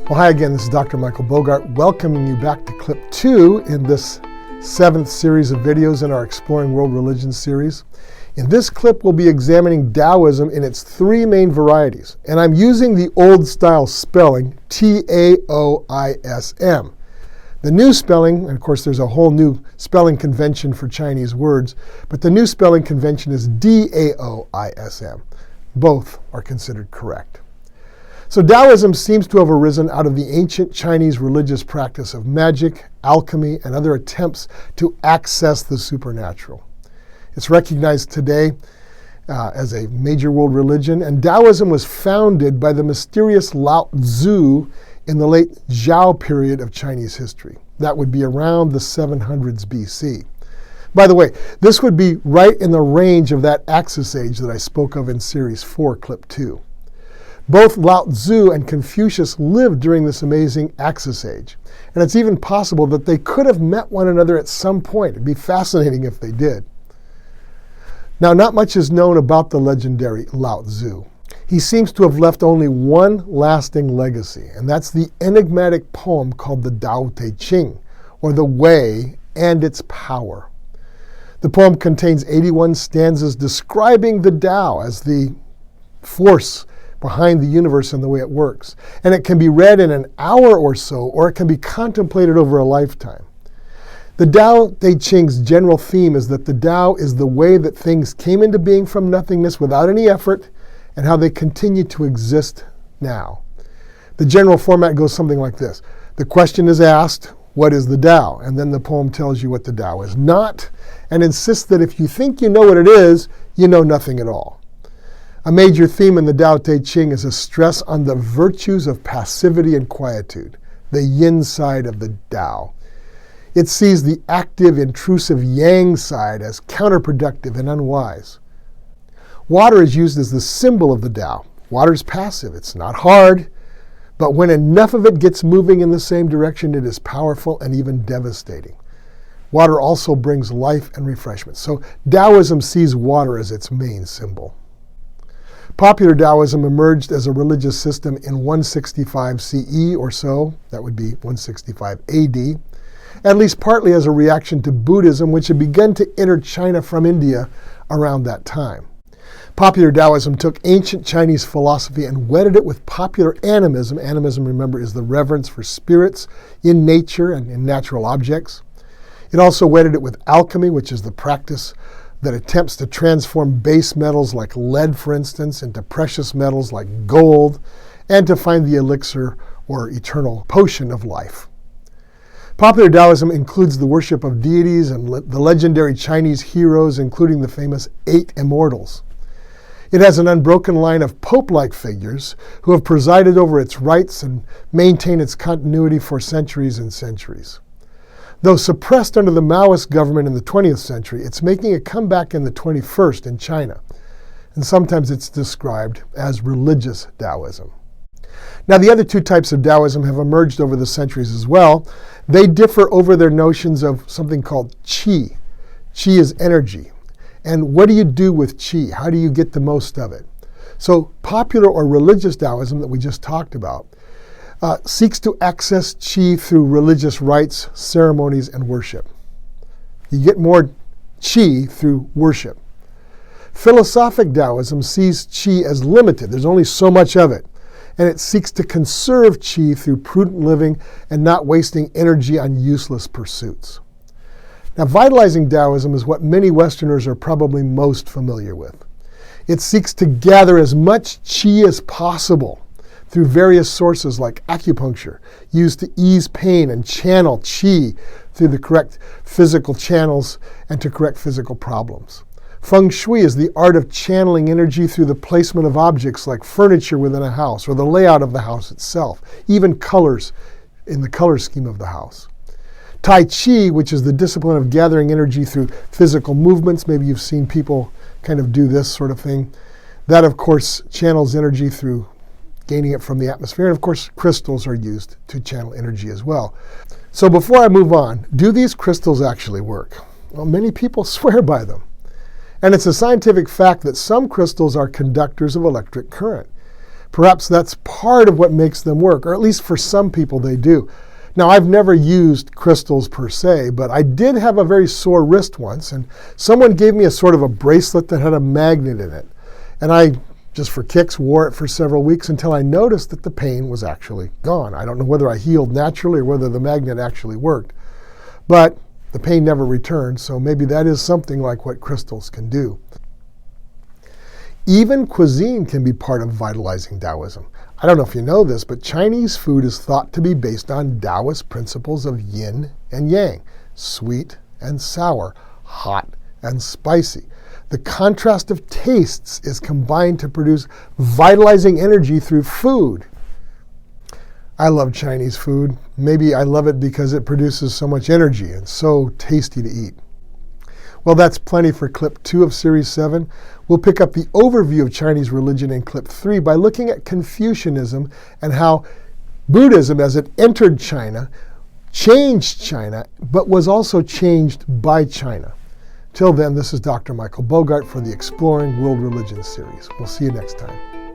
Well, hi again, this is Dr. Michael Bogart, welcoming you back to clip 2 in this 7th series of videos in our Exploring World Religions series. In this clip, we'll be examining Taoism in its 3 main varieties, and I'm using the old style spelling, Taoism. The new spelling, and of course there's a whole new spelling convention for Chinese words, but the new spelling convention is Daoism. Both are considered correct. So Taoism seems to have arisen out of the ancient Chinese religious practice of magic, alchemy, and other attempts to access the supernatural. It's recognized today as a major world religion, and Taoism was founded by the mysterious Lao Tzu in the late Zhou period of Chinese history. That would be around the 700s BC. By the way, this would be right in the range of that Axis age that I spoke of in Series 4, Clip 2. Both Lao Tzu and Confucius lived during this amazing Axis age, and it's even possible that they could have met one another at some point. It'd be fascinating if they did. Now, not much is known about the legendary Lao Tzu. He seems to have left only one lasting legacy, and that's the enigmatic poem called the Tao Te Ching, or The Way and Its Power. The poem contains 81 stanzas describing the Tao as the force behind the universe and the way it works. And it can be read in an hour or so, or it can be contemplated over a lifetime. The Tao Te Ching's general theme is that the Tao is the way that things came into being from nothingness without any effort, and how they continue to exist now. The general format goes something like this. The question is asked, what is the Tao? And then the poem tells you what the Tao is not, and insists that if you think you know what it is, you know nothing at all. A major theme in the Tao Te Ching is a stress on the virtues of passivity and quietude, the yin side of the Tao. It sees the active, intrusive yang side as counterproductive and unwise. Water is used as the symbol of the Tao. Water is passive. It's not hard, but when enough of it gets moving in the same direction, it is powerful and even devastating. Water also brings life and refreshment. So Taoism sees water as its main symbol. Popular Taoism emerged as a religious system in 165 CE or so, that would be 165 AD, at least partly as a reaction to Buddhism, which had begun to enter China from India around that time. Popular Taoism took ancient Chinese philosophy and wedded it with popular animism. Animism, remember, is the reverence for spirits in nature and in natural objects. It also wedded it with alchemy, which is the practice that attempts to transform base metals like lead, for instance, into precious metals like gold, and to find the elixir or eternal potion of life. Popular Taoism includes the worship of deities and the legendary Chinese heroes, including the famous 8 immortals. It has an unbroken line of pope-like figures who have presided over its rites and maintained its continuity for centuries and centuries. Though suppressed under the Maoist government in the 20th century, it's making a comeback in the 21st in China. And sometimes it's described as religious Taoism. Now, the other 2 types of Taoism have emerged over the centuries as well. They differ over their notions of something called Qi. Qi is energy. And what do you do with Qi? How do you get the most of it? So popular or religious Taoism that we just talked about seeks to access Qi through religious rites, ceremonies, and worship. You get more Qi through worship. Philosophic Taoism sees Qi as limited. There's only so much of it. And it seeks to conserve Qi through prudent living and not wasting energy on useless pursuits. Now, vitalizing Taoism is what many Westerners are probably most familiar with. It seeks to gather as much Qi as possible through various sources like acupuncture, used to ease pain and channel Qi through the correct physical channels and to correct physical problems. Feng Shui is the art of channeling energy through the placement of objects like furniture within a house or the layout of the house itself, even colors in the color scheme of the house. Tai Chi, which is the discipline of gathering energy through physical movements, maybe you've seen people kind of do this sort of thing. That, of course, channels energy through gaining it from the atmosphere. And, of course, crystals are used to channel energy as well. So before I move on, do these crystals actually work? Well, many people swear by them. And it's a scientific fact that some crystals are conductors of electric current. Perhaps that's part of what makes them work, or at least for some people they do. Now, I've never used crystals per se, but I did have a very sore wrist once, and someone gave me a sort of a bracelet that had a magnet in it. And I, just for kicks, wore it for several weeks until I noticed that the pain was actually gone. I don't know whether I healed naturally or whether the magnet actually worked. But the pain never returned, so maybe that is something like what crystals can do. Even cuisine can be part of vitalizing Taoism. I don't know if you know this, but Chinese food is thought to be based on Taoist principles of yin and yang, sweet and sour, hot and spicy. The contrast of tastes is combined to produce vitalizing energy through food. I love Chinese food. Maybe I love it because it produces so much energy and so tasty to eat. Well, that's plenty for clip 2 of Series 7. We'll pick up the overview of Chinese religion in clip 3 by looking at Confucianism and how Buddhism, as it entered China, changed China, but was also changed by China. Till then, this is Dr. Michael Bogart for the Exploring World Religions series. We'll see you next time.